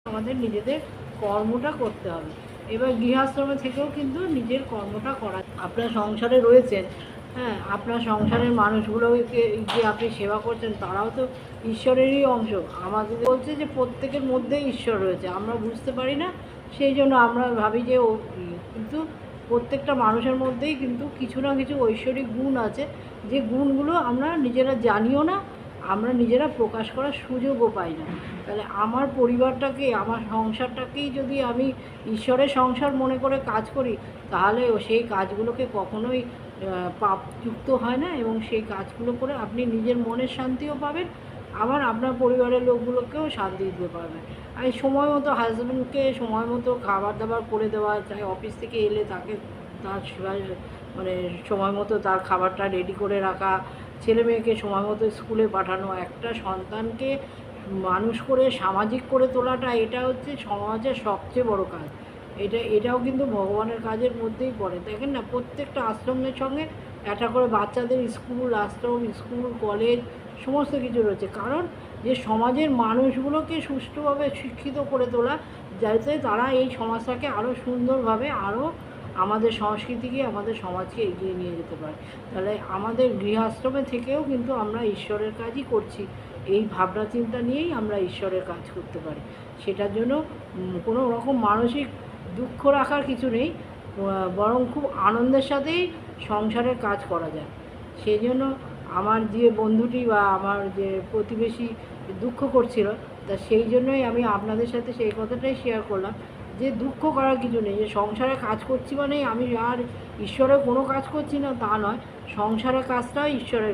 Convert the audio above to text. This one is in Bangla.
আমাদের নিজেদের কর্মটা করতে হবে। এবার গৃহাশ্রমে থেকেও কিন্তু নিজের কর্মটা করা। আপনার সংসারে রয়েছেন, হ্যাঁ, আপনার সংসারের মানুষগুলোকে যে আপনি সেবা করছেন তারাও তো ঈশ্বরেরই অংশ। আমাদের বলছে যে প্রত্যেকের মধ্যেই ঈশ্বর রয়েছে, আমরা বুঝতে পারি না, সেই জন্য আমরা ভাবি যে ও কিন্তু প্রত্যেকটা মানুষের মধ্যেই কিন্তু কিছু না কিছু ঐশ্বরিক গুণ আছে, যে গুণগুলো আমরা নিজেরা জানিও না, আমরা নিজেরা প্রকাশ করার সুযোগও পাই না। তাহলে আমার পরিবারটাকে, আমার সংসারটাকেই যদি আমি ঈশ্বরের সংসার মনে করে কাজ করি, তাহলে সেই কাজগুলোকে কখনোই পাপযুক্ত হয় না, এবং সেই কাজগুলো করে আপনি নিজের মনের শান্তিও পাবেন, আবার আপনার পরিবারের লোকগুলোকেও শান্তি দিতে পারবেন। আর সময় মতো হাজব্যান্ডকে সময় মতো খাবার দাবার করে দেওয়া, চাই অফিস থেকে এলে তাকে তার মানে সময় মতো তার খাবারটা রেডি করে রাখা, ছেলে মেয়েকে সময় মতো স্কুলে পাঠানো, একটা সন্তানকে মানুষ করে সামাজিক করে তোলাটা, এটা হচ্ছে সমাজের সবচেয়ে বড় কাজ। এটাও কিন্তু ভগবানের কাজের মধ্যেই পড়ে। দেখেন না, প্রত্যেকটা আশ্রমের সঙ্গে একটা করে বাচ্চাদের স্কুল, আশ্রম, স্কুল, কলেজ সমস্ত কিছু রয়েছে। কারণ যে সমাজের মানুষগুলোকে সুষ্ঠুভাবে শিক্ষিত করে তোলা, যাতে তারা এই সমাজটাকে আরও সুন্দরভাবে, আরও আমাদের সংস্কৃতিকে, আমাদের সমাজকে এগিয়ে নিয়ে যেতে পারে। তাহলে আমাদের গৃহাশ্রমে থেকেও কিন্তু আমরা ঈশ্বরের কাজই করছি, এই ভাবনা চিন্তা নিয়েই আমরা ঈশ্বরের কাজ করতে পারি। সেটার জন্য কোনো রকম মানসিক দুঃখ রাখার কিছু নেই, বরং খুব আনন্দের সাথেই সংসারের কাজ করা যায়। সেই জন্য আমার যে বন্ধুটি বা আমার যে প্রতিবেশী দুঃখ করছিল, তা সেই জন্যই আমি আপনাদের সাথে সেই কথাটাই শেয়ার করলাম, যে দুঃখ করার কিছু নেই, যে সংসারে কাজ করছি মানেই আমি আর ঈশ্বরের কোনো কাজ করছি না তা নয়, সংসারের কাজটাই ঈশ্বরের